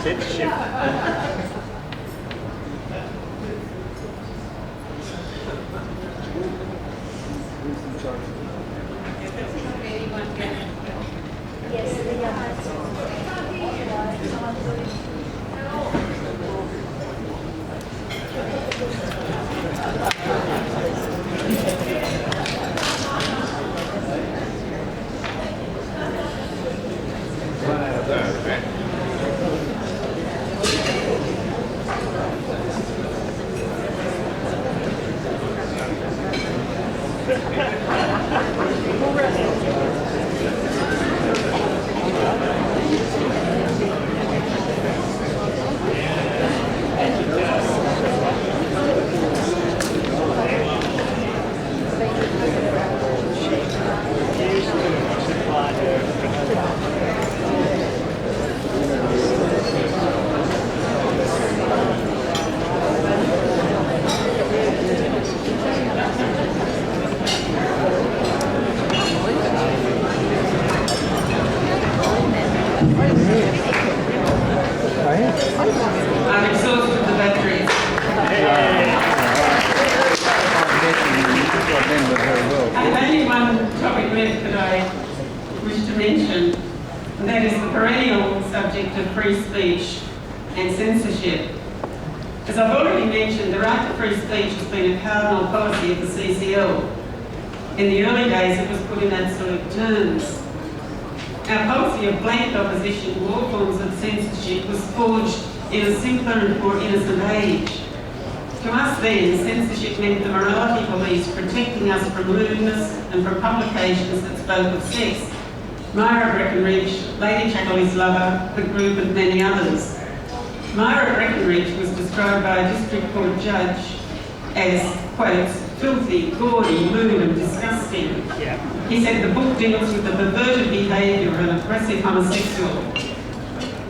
censorship. I've exhausted the batteries. I have only one topic left that I wish to mention, and that is the perennial subject of free speech and censorship. As I've already mentioned, the right to free speech has been a cardinal policy of the CCL. In the early days, it was put in absolute terms. Our policy of blanket opposition to all forms of censorship was forged in a simpler and more innocent age. To us then, censorship meant the morality police protecting us from lewdness and from publications that spoke of sex. Myra Breckenridge, Lady Chatterley's Lover, The Group and many others. Myra Breckenridge was described by a district court judge as, quote, filthy, gaudy, lewd and disgusting. He said the book deals with the perverted behaviour of an aggressive homosexual.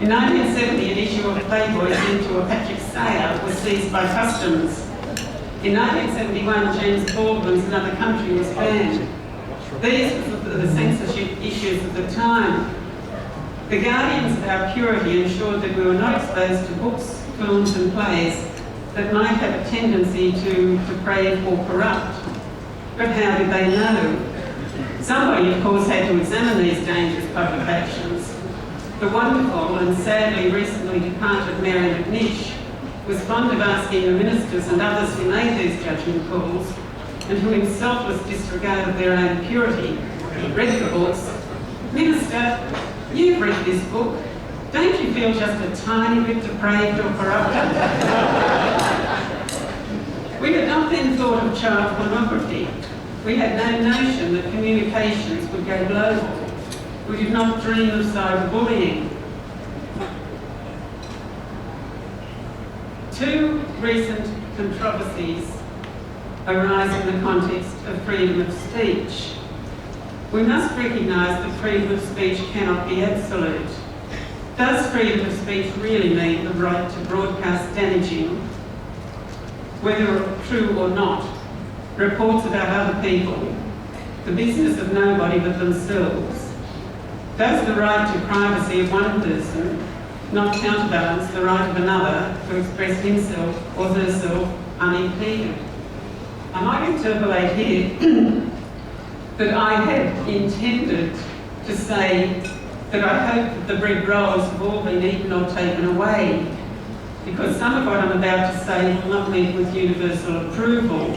In 1970, an issue of Playboy sent to a Patrick Sayer was seized by customs. In 1971, James Baldwin's Another Country was banned. These were the censorship issues of the time. The guardians of our purity ensured that we were not exposed to books, films and plays that might have a tendency to deprave or corrupt. But how did they know? Somebody, of course, had to examine these dangerous publications. The wonderful and sadly recently departed Mary McNish was fond of asking the ministers and others who made these judgment calls, and who in selfless disregard of their own purity read the books, "Minister, you've read this book. Don't you feel just a tiny bit depraved or corrupted?" We had not then thought of child pornography. We had no notion that communications would go global. We did not dream of cyberbullying. Two recent controversies arise in the context of freedom of speech. We must recognise that freedom of speech cannot be absolute. Does freedom of speech really mean the right to broadcast damaging, whether true or not, reports about other people, the business of nobody but themselves? Does the right to privacy of one person not counterbalance the right of another to express himself or herself unimpeded? I might interpolate here that I had intended to say that I hope that the bread rolls have all been eaten or taken away, because some of what I'm about to say will not meet with universal approval.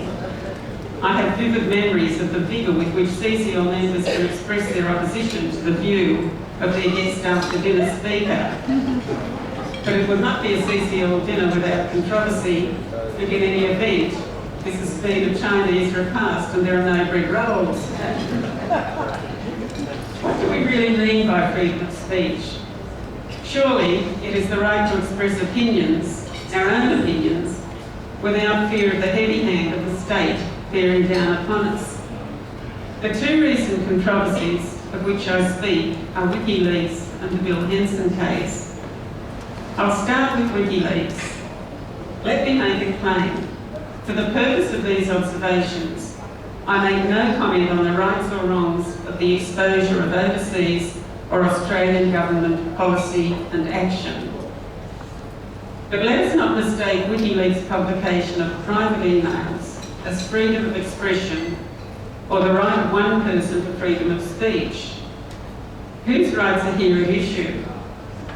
I have vivid memories of the vigour with which CCL members can express their opposition to the view of their guest after dinner speaker. But it would not be a CCL dinner without controversy, and in any event, this has been a Chinese repast and there are no bread rolls. What do we really mean by freedom of speech? Surely it is the right to express opinions, our own opinions, without fear of the heavy hand of the state bearing down upon us. The two recent controversies of which I speak are WikiLeaks and the Bill Henson case. I'll start with WikiLeaks. Let me make it plain. For the purpose of these observations, I make no comment on the rights or wrongs of the exposure of overseas or Australian government policy and action. But let us not mistake WikiLeaks' publication of private emails as freedom of expression or the right of one person to freedom of speech. Whose rights are here at issue?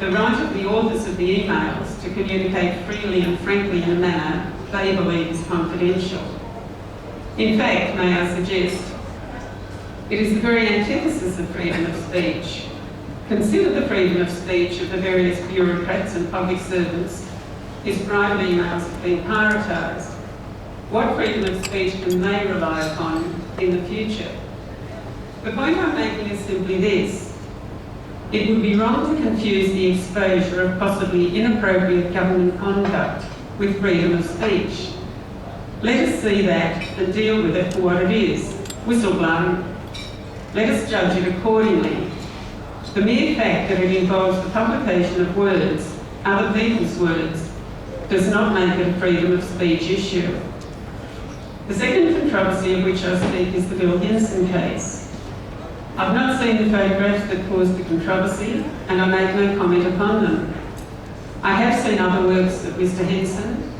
The right of the authors of the emails to communicate freely and frankly in a manner they believe is confidential. In fact, may I suggest, it is the very antithesis of freedom of speech. Consider the freedom of speech of the various bureaucrats and public servants whose private emails have been prioritised. What freedom of speech can they rely upon in the future? The point I'm making is simply this. It would be wrong to confuse the exposure of possibly inappropriate government conduct with freedom of speech. Let us see that and deal with it for what it is, whistleblowing. Let us judge it accordingly. The mere fact that it involves the publication of words, other people's words, does not make it a freedom of speech issue. The second controversy of which I speak is the Bill Henson case. I've not seen the photographs that caused the controversy, and I make no comment upon them. I have seen other works of Mr. Henson,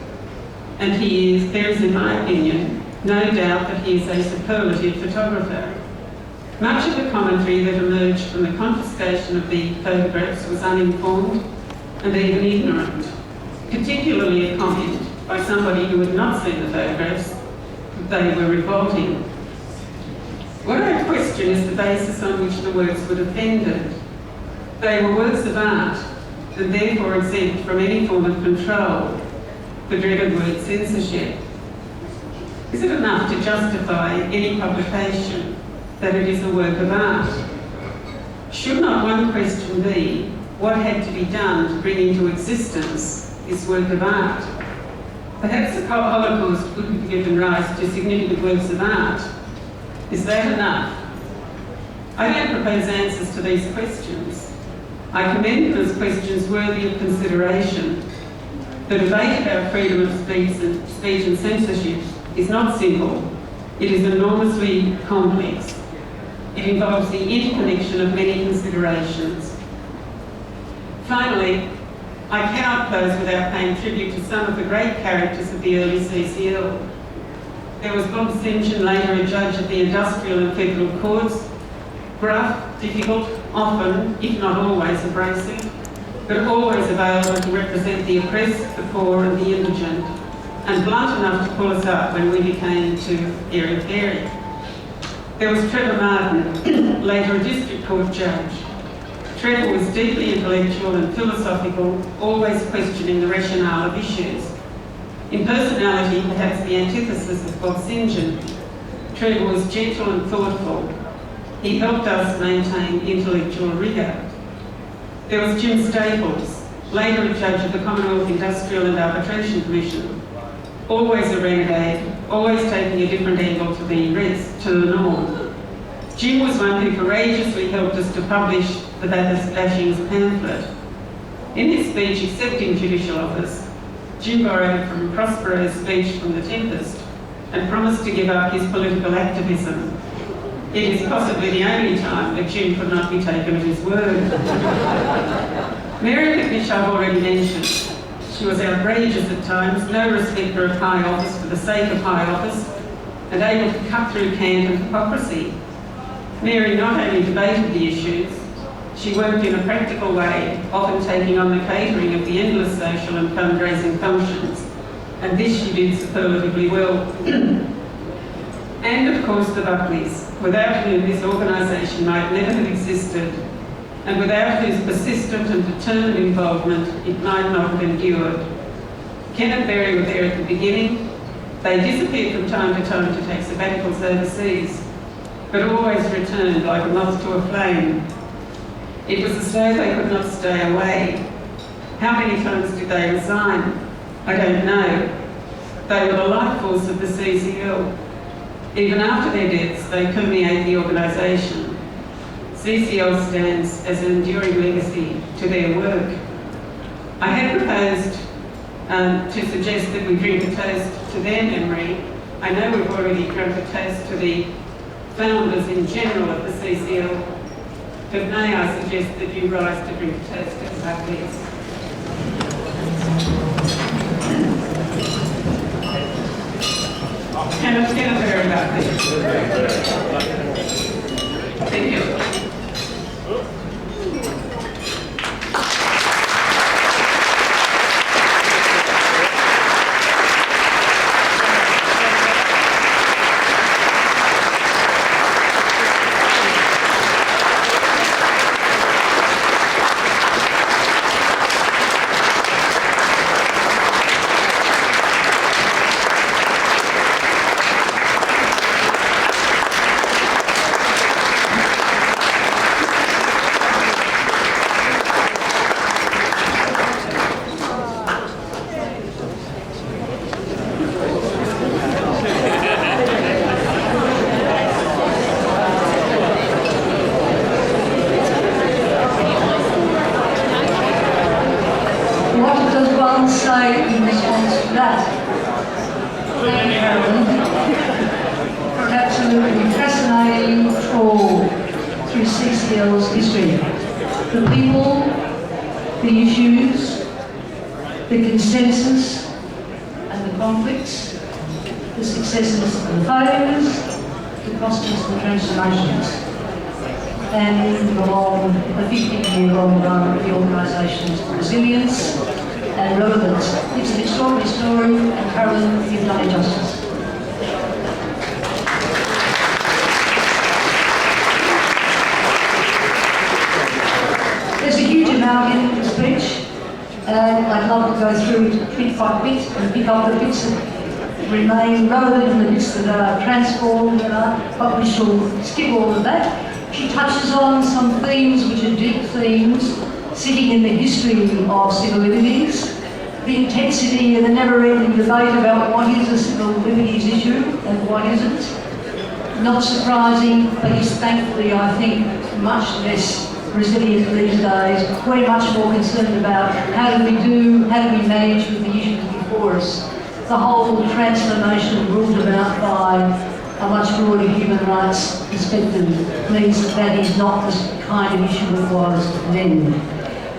and there is, in my opinion, no doubt that he is a superlative photographer. Much of the commentary that emerged from the confiscation of the photographs was uninformed and even ignorant, particularly a comment by somebody who had not seen the photographs that they were revolting. What I question is the basis on which the works were defended. They were works of art and therefore exempt from any form of control, the dreaded word censorship. Is it enough to justify any publication that it is a work of art? Should not one question be, what had to be done to bring into existence this work of art? Perhaps the Holocaust could have given rise to significant works of art. Is that enough? I don't propose answers to these questions. I commend them as questions worthy of consideration. The debate about freedom of speech and censorship is not simple. It is enormously complex. It involves the interconnection of many considerations. Finally, I cannot close without paying tribute to some of the great characters of the early CCL. There was Bob Simpson, later a judge at the industrial and federal courts, gruff, difficult, often, if not always, abrasive, but always available to represent the oppressed, the poor and the indigent, and blunt enough to pull us up when we became too airy-fairy. There was Trevor Martin, later a district court judge. Trevor was deeply intellectual and philosophical, always questioning the rationale of issues. In personality, perhaps the antithesis of Bob Simpson, Trevor was gentle and thoughtful. He helped us maintain intellectual rigour. There was Jim Staples, later a judge of the Commonwealth Industrial and Arbitration Commission, always a renegade, always taking a different angle to the norm. Jim was one who courageously helped us to publish the Bathurst Bashings pamphlet. In his speech accepting judicial office, Jim borrowed from Prospero's speech from The Tempest and promised to give up his political activism. It is possibly the only time that Jim could not be taken at his word. Mary McNish I've already mentioned. She was outrageous at times, no respecter of high office for the sake of high office, and able to cut through cant and hypocrisy. Mary not only debated the issues, she worked in a practical way, often taking on the catering of the endless social and fundraising functions, and this she did superlatively well. And of course the Buckleys, without whom this organisation might never have existed, and without whose persistent and determined involvement it might not have endured. Ken and Berry were there at the beginning. They disappeared from time to time to take sabbaticals overseas, but always returned like a moth to a flame. It was as though they could not stay away. How many times did they resign? I don't know. They were the life force of the CCL. Even after their deaths, they permeate the organisation. CCL stands as an enduring legacy to their work. I had proposed to suggest that we drink a toast to their memory. I know we've already drunk a toast to the founders in general of the CCL, but may I suggest that you rise to drink a toast to the Buckleys. Can I hear about this? Thank you. CCL's history. The people, the issues, the consensus and the conflicts, the successes and the failures, the prospects and the transformations. And along the 50-year-long run of the organisation's resilience and relevance. It's an extraordinary story, and Carolyn, you've done it justice. There's a huge amount in the speech, and I'd love to go through it bit by bit and pick up the bits that remain relevant and the bits that are transformed, but we shall skip all of that. She touches on some themes which are deep themes, sitting in the history of civil liberties, the intensity and the never-ending debate about what is a civil liberties issue and what isn't. Not surprising, but is thankfully, I think, much less resilient these days. We're much more concerned about how do we manage with the issues before us. The whole transformation brought about by a much broader human rights perspective means that that is not the kind of issue it was then.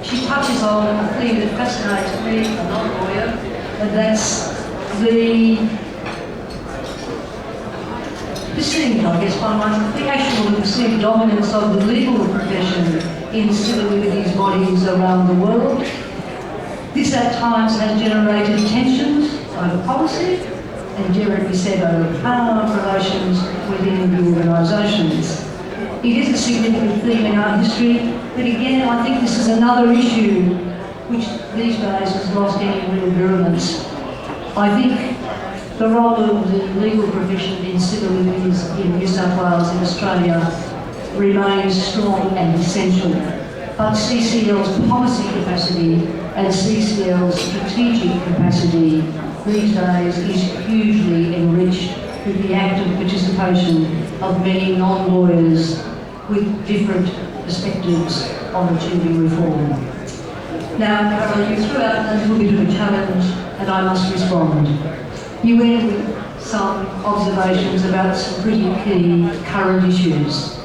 She touches on a theme that fascinates me, I'm not a lawyer, and that's the perceived, I guess, the actual and perceived dominance of the legal profession in civil liberties bodies around the world. This at times has generated tensions over policy and, dare it be said, over power relations within the organisations. It is a significant theme in our history, but again, I think this is another issue which these days has lost any real virulence. I think the role of the legal profession in civil liberties in New South Wales and Australia remains strong and essential. But CCL's policy capacity and CCL's strategic capacity these days is hugely enriched with the active participation of many non-lawyers with different perspectives on achieving reform. Now, Carol, you threw out a little bit of a challenge and I must respond. You went with some observations about some pretty key current issues.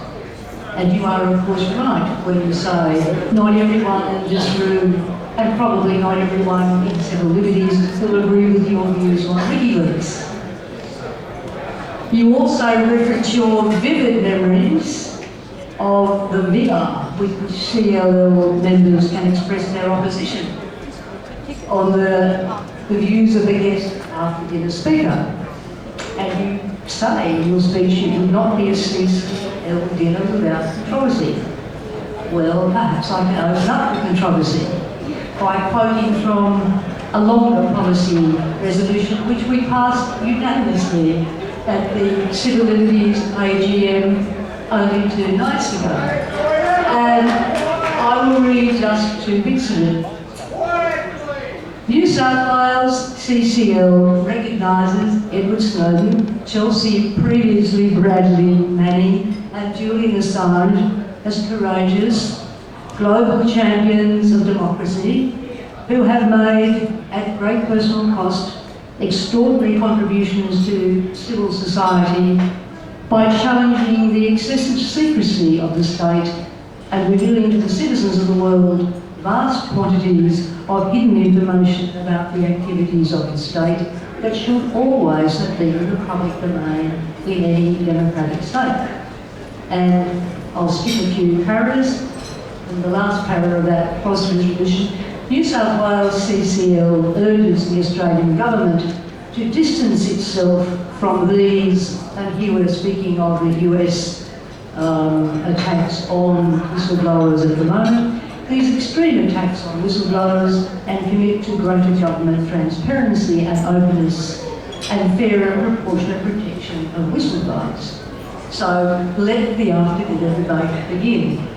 And you are, of course, right when you say not everyone in this room, and probably not everyone in civil liberties, will agree with your views on WikiLeaks. You also reference your vivid memories of the vigour with which CLL members can express their opposition on the views of the guest after dinner speaker. And you say in your speech it would not be a CCL dinner without controversy. Well, perhaps I can open up the controversy by quoting from a longer policy resolution which we passed unanimously at the Civil Liberties AGM only 2 nights ago. And I will read just 2 bits of it. New South Wales CCL recognises Edward Snowden, Chelsea previously Bradley Manning and Julian Assange as courageous global champions of democracy who have made, at great personal cost, extraordinary contributions to civil society by challenging the excessive secrecy of the state and revealing to the citizens of the world vast quantities of hidden information about the activities of the state that should always have been in the public domain in any democratic state. And I'll skip a few paras, and the last para of that positive resolution. New South Wales CCL urges the Australian Government to distance itself from these, and here we're speaking of the US attacks on whistleblowers at the moment, these extreme attacks on whistleblowers, and commit to greater government transparency and openness and fair and proportionate protection of whistleblowers. So let the after-dinner debate begin.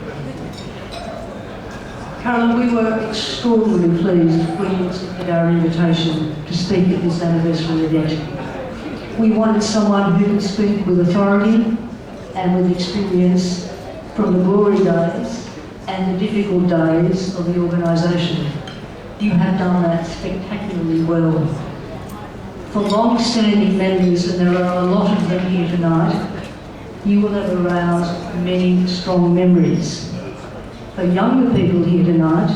Carolyn, we were extraordinarily pleased when you accepted our invitation to speak at this anniversary event. We wanted someone who could speak with authority and with experience from the glory days and the difficult days of the organisation. You have done that spectacularly well. For long-standing members, and there are a lot of them here tonight, you will have aroused many strong memories. For younger people here tonight,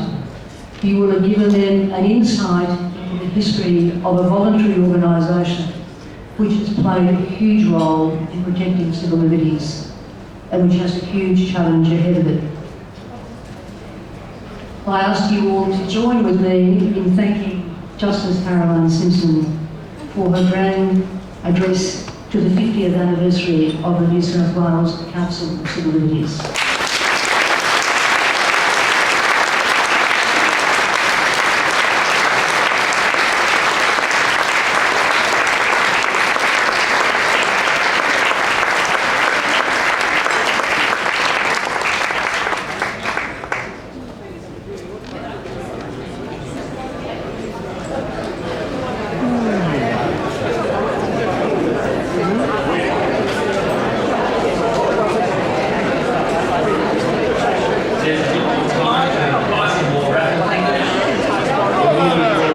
you will have given them an insight into the history of a voluntary organisation which has played a huge role in protecting civil liberties and which has a huge challenge ahead of it. I ask you all to join with me in thanking Justice Carolyn Simpson for her grand address to the 50th anniversary of the New South Wales Council of Civil Liberties.